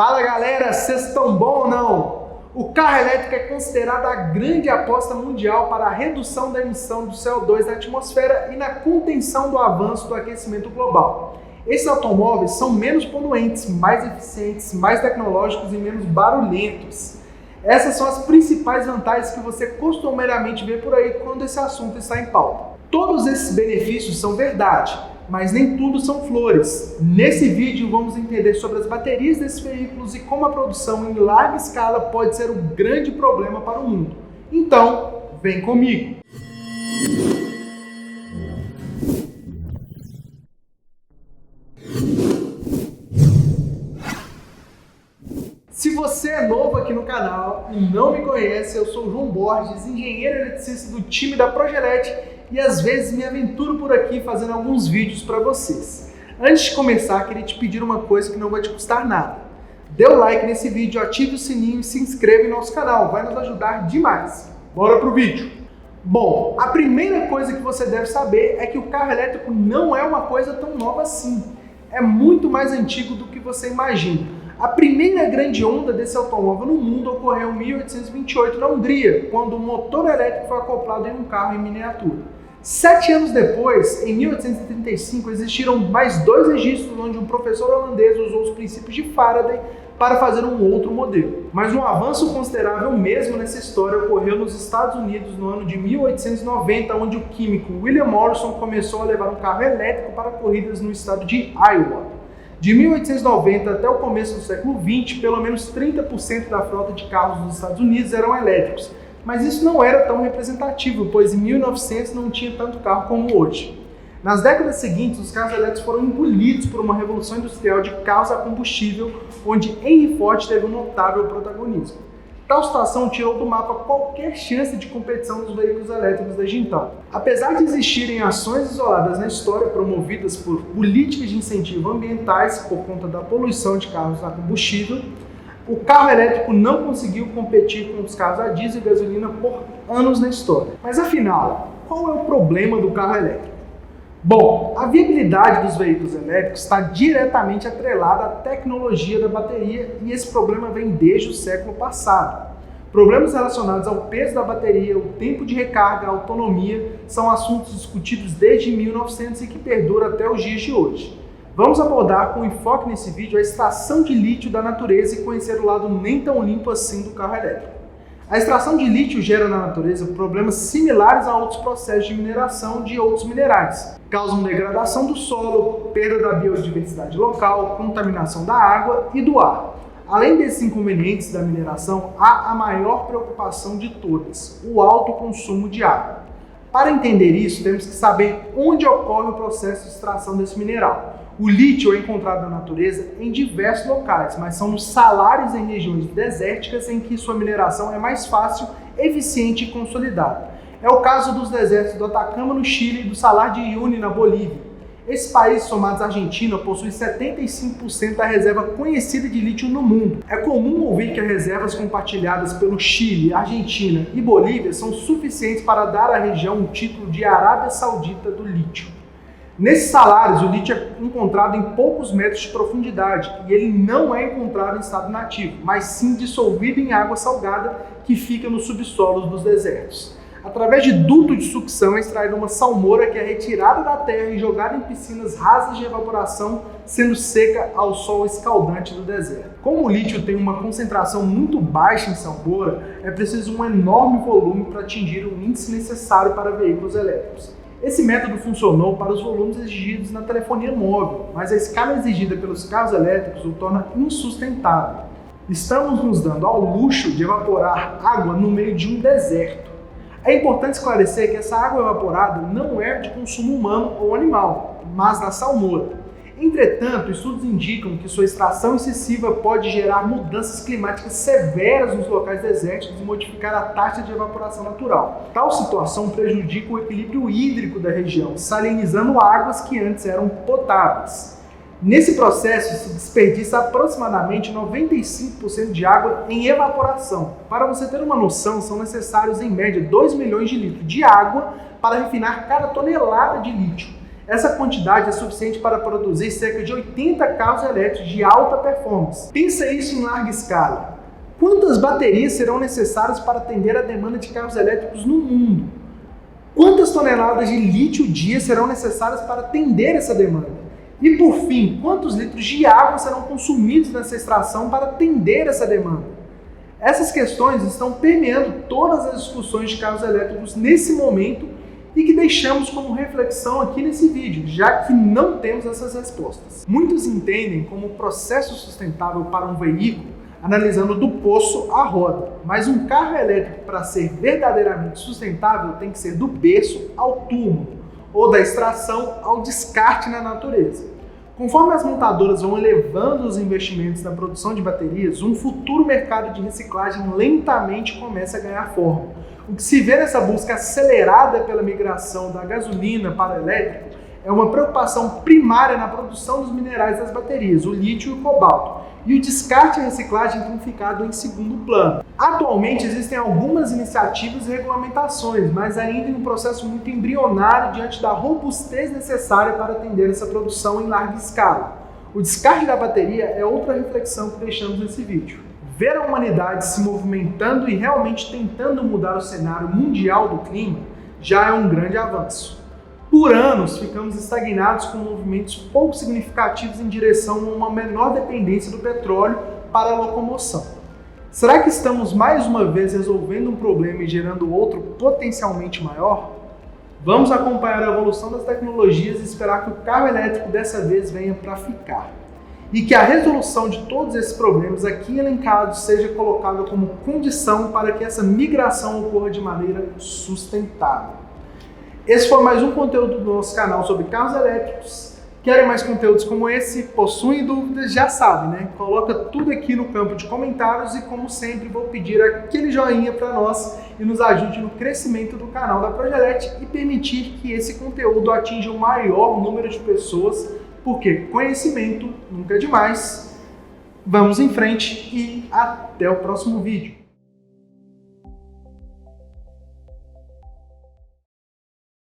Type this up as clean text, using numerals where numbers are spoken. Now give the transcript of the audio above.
Fala galera, vocês estão bom ou não? O carro elétrico é considerado a grande aposta mundial para a redução da emissão do CO2 na atmosfera e na contenção do avanço do aquecimento global. Esses automóveis são menos poluentes, mais eficientes, mais tecnológicos e menos barulhentos. Essas são as principais vantagens que você costumeiramente vê por aí quando esse assunto está em pauta. Todos esses benefícios são verdade, mas nem tudo são flores. Nesse vídeo vamos entender sobre as baterias desses veículos e como a produção em larga escala pode ser um grande problema para o mundo. Então, vem comigo! Se você é novo aqui no canal e não me conhece, eu sou o João Borges, engenheiro eletricista do time da Progelete e às vezes me aventuro por aqui fazendo alguns vídeos para vocês. Antes de começar, queria te pedir uma coisa que não vai te custar nada. Dê o like nesse vídeo, ative o sininho e se inscreva em nosso canal, vai nos ajudar demais. Bora pro vídeo! Bom, a primeira coisa que você deve saber é que o carro elétrico não é uma coisa tão nova assim. É muito mais antigo do que você imagina. A primeira grande onda desse automóvel no mundo ocorreu em 1828 na Hungria, quando o motor elétrico foi acoplado em um carro em miniatura. 7 anos depois, em 1835, existiram mais 2 registros onde um professor holandês usou os princípios de Faraday para fazer um outro modelo. Mas um avanço considerável mesmo nessa história ocorreu nos Estados Unidos no ano de 1890, onde o químico William Morrison começou a levar um carro elétrico para corridas no estado de Iowa. De 1890 até o começo do século XX, pelo menos 30% da frota de carros dos Estados Unidos eram elétricos. Mas isso não era tão representativo, pois em 1900 não tinha tanto carro como hoje. Nas décadas seguintes, os carros elétricos foram engolidos por uma revolução industrial de carros a combustível, onde Henry Ford teve um notável protagonismo. Tal situação tirou do mapa qualquer chance de competição dos veículos elétricos desde então. Apesar de existirem ações isoladas na história promovidas por políticas de incentivo ambientais por conta da poluição de carros a combustível, o carro elétrico não conseguiu competir com os carros a diesel e gasolina por anos na história. Mas afinal, qual é o problema do carro elétrico? Bom, a viabilidade dos veículos elétricos está diretamente atrelada à tecnologia da bateria e esse problema vem desde o século passado. Problemas relacionados ao peso da bateria, o tempo de recarga, a autonomia são assuntos discutidos desde 1900 e que perduram até os dias de hoje. Vamos abordar com enfoque nesse vídeo a extração de lítio da natureza e conhecer o lado nem tão limpo assim do carro elétrico. A extração de lítio gera na natureza problemas similares a outros processos de mineração de outros minerais. Causam degradação do solo, perda da biodiversidade local, contaminação da água e do ar. Além desses inconvenientes da mineração, há a maior preocupação de todas, o alto consumo de água. Para entender isso, temos que saber onde ocorre o processo de extração desse mineral. O lítio é encontrado na natureza em diversos locais, mas são nos salários em regiões desérticas em que sua mineração é mais fácil, eficiente e consolidada. É o caso dos desertos do Atacama no Chile e do Salar de Uyuni na Bolívia. Esses países, somados à Argentina, possuem 75% da reserva conhecida de lítio no mundo. É comum ouvir que as reservas compartilhadas pelo Chile, Argentina e Bolívia são suficientes para dar à região um título de Arábia Saudita do lítio. Nesses salários, o lítio é encontrado em poucos metros de profundidade e ele não é encontrado em estado nativo, mas sim dissolvido em água salgada que fica nos subsolos dos desertos. Através de duto de sucção é extraída uma salmoura que é retirada da terra e jogada em piscinas rasas de evaporação, sendo seca ao sol escaldante do deserto. Como o lítio tem uma concentração muito baixa em salmoura, é preciso um enorme volume para atingir o índice necessário para veículos elétricos. Esse método funcionou para os volumes exigidos na telefonia móvel, mas a escala exigida pelos carros elétricos o torna insustentável. Estamos nos dando ao luxo de evaporar água no meio de um deserto. É importante esclarecer que essa água evaporada não é de consumo humano ou animal, mas da salmoura. Entretanto, estudos indicam que sua extração excessiva pode gerar mudanças climáticas severas nos locais desérticos e modificar a taxa de evaporação natural. Tal situação prejudica o equilíbrio hídrico da região, salinizando águas que antes eram potáveis. Nesse processo, se desperdiça aproximadamente 95% de água em evaporação. Para você ter uma noção, são necessários em média 2 milhões de litros de água para refinar cada tonelada de lítio. Essa quantidade é suficiente para produzir cerca de 80 carros elétricos de alta performance. Pensa isso em larga escala. Quantas baterias serão necessárias para atender a demanda de carros elétricos no mundo? Quantas toneladas de lítio dia serão necessárias para atender essa demanda? E por fim, quantos litros de água serão consumidos nessa extração para atender essa demanda? Essas questões estão permeando todas as discussões de carros elétricos nesse momento e que deixamos como reflexão aqui nesse vídeo, já que não temos essas respostas. Muitos entendem como processo sustentável para um veículo analisando do poço à roda, mas um carro elétrico, para ser verdadeiramente sustentável, tem que ser do berço ao túmulo, ou da extração ao descarte na natureza. Conforme as montadoras vão elevando os investimentos na produção de baterias, um futuro mercado de reciclagem lentamente começa a ganhar forma. O que se vê nessa busca acelerada pela migração da gasolina para o elétrico é uma preocupação primária na produção dos minerais das baterias, o lítio e o cobalto, e o descarte e a reciclagem têm ficado em segundo plano. Atualmente existem algumas iniciativas e regulamentações, mas ainda em um processo muito embrionário diante da robustez necessária para atender essa produção em larga escala. O descarte da bateria é outra reflexão que deixamos nesse vídeo. Ver a humanidade se movimentando e realmente tentando mudar o cenário mundial do clima já é um grande avanço. Por anos, ficamos estagnados com movimentos pouco significativos em direção a uma menor dependência do petróleo para a locomoção. Será que estamos mais uma vez resolvendo um problema e gerando outro potencialmente maior? Vamos acompanhar a evolução das tecnologias e esperar que o carro elétrico dessa vez venha para ficar. E que a resolução de todos esses problemas aqui elencados seja colocada como condição para que essa migração ocorra de maneira sustentável. Esse foi mais um conteúdo do nosso canal sobre carros elétricos. Querem mais conteúdos como esse? Possuem dúvidas? Já sabe, né? Coloca tudo aqui no campo de comentários e, como sempre, vou pedir aquele joinha para nós e nos ajude no crescimento do canal da Progelete e permitir que esse conteúdo atinja o maior número de pessoas, porque conhecimento nunca é demais. Vamos em frente e até o próximo vídeo.